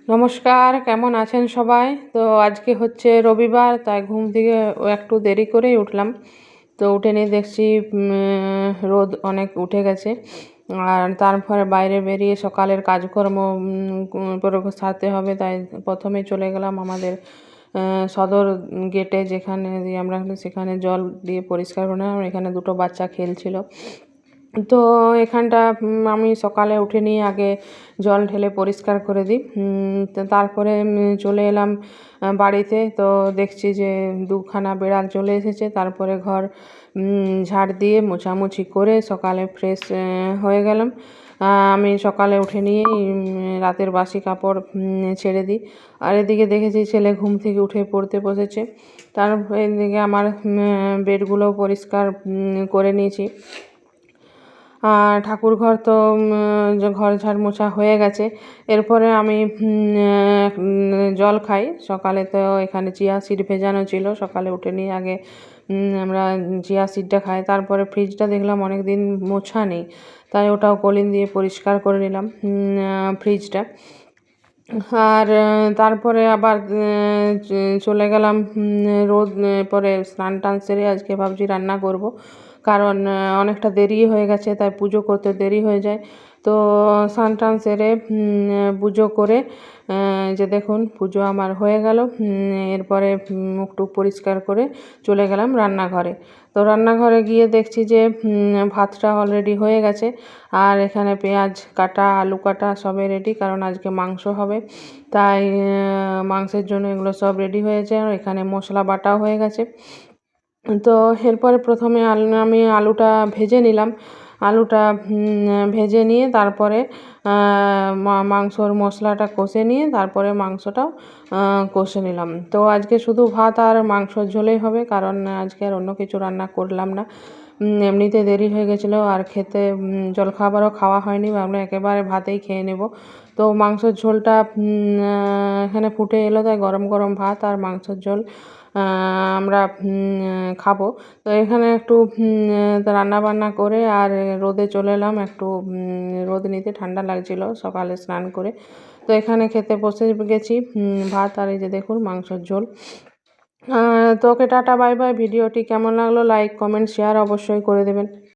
নমস্কার, কেমন আছেন সবাই? তো আজকে হচ্ছে রবিবার, তাই ঘুম থেকে একটু দেরি করেই উঠলাম। তো উঠে নিয়ে দেখছি রোদ অনেক উঠে গেছে। আর তারপরে বাইরে বেরিয়ে সকালের কাজকর্ম সারতে হবে, তাই প্রথমেই চলে গেলাম আমাদের সদর গেটে, যেখানে দিয়ে আমরা সেখানে জল দিয়ে পরিষ্কার করে নিলাম। এখানে দুটো বাচ্চা খেলছিল। তো এখানটা আমি সকালে উঠে নিয়ে আগে জল ঢেলে পরিষ্কার করে দিই। তো তারপরে চলে এলাম বাড়িতে। তো দেখছি যে দুখানা বিড়াল চলে এসেছে। তারপরে ঘর ঝাড় দিয়ে মোছামুছি করে সকালে ফ্রেশ হয়ে গেলাম। আমি সকালে উঠে নিয়েই রাতের বাসি কাপড় ছেড়ে দিই। আর এদিকে দেখেছি ছেলে ঘুম থেকে উঠে পড়তে বসেছে। তারপর এদিকে আমার বেডগুলো পরিষ্কার করে নিয়েছি। ঠাকুরঘর তো ঘর ঝাড় মোছা হয়ে গেছে। এরপরে আমি জল খাই। সকালে তো এখানে চিয়া সিড ভেজানো ছিল, সকালে উঠে নিয়ে আগে আমরা চিয়া সিডটা খাই। তারপরে ফ্রিজটা দেখলাম অনেক দিন মোছা নেই, তাই ওটাও কলিন দিয়ে পরিষ্কার করে নিলাম ফ্রিজটা। আর তারপরে আবার চলে গেলাম রোদ পরে স্নান টান সেরে আজকে ভাবছি রান্না করব, কারণ অনেকটা দেরি হয়ে গেছে, তাই পুজো করতে দেরি হয়ে যায়। তো স্নান টান সেরে পুজো করে যে দেখুন পুজো আমার হয়ে গেল। এরপরে মুখ টুক পরিষ্কার করে চলে গেলাম রান্নাঘরে। তো রান্নাঘরে গিয়ে দেখছি যে ভাতটা অলরেডি হয়ে গেছে। আর এখানে পেঁয়াজ কাটা, আলু কাটা সবই রেডি, কারণ আজকে মাংস হবে, তাই মাংসের জন্য এগুলো সব রেডি হয়েছে। আর এখানে মশলা বাটাও হয়ে গেছে। তো এরপরে প্রথমে আমি আলুটা ভেজে নিলাম। আলুটা ভেজে নিয়ে তারপরে মাংসর মশলাটা কষে নিয়ে তারপরে মাংসটাও কষে নিলাম। তো আজকে শুধু ভাত আর মাংসর ঝোলেই হবে, কারণ আজকে আর অন্য কিছু রান্না করলাম না। এমনিতে দেরি হয়ে গেছিলো, আর খেতে জলখাবারও খাওয়া হয়নি, ভাবলাম একেবারে ভাতেই খেয়ে নেব। তো মাংসের ঝোলটা এখানে ফুটে এলো, তাই গরম গরম ভাত আর মাংসের ঝোল আমরা খাবো। তো এখানে একটু রান্না বান্না করে আর রোদে চলে এলাম একটু রোদ নিতে, ঠান্ডা লাগছিল সকালে স্নান করে। তো এখানে খেতে বসে গেছি ভাত আর এই যে দেখুন মাংসের ঝোল। তো ওকে টাটা, বাই বাই। ভিডিওটি কেমন লাগলো লাইক কমেন্ট শেয়ার অবশ্যই করে দেবেন।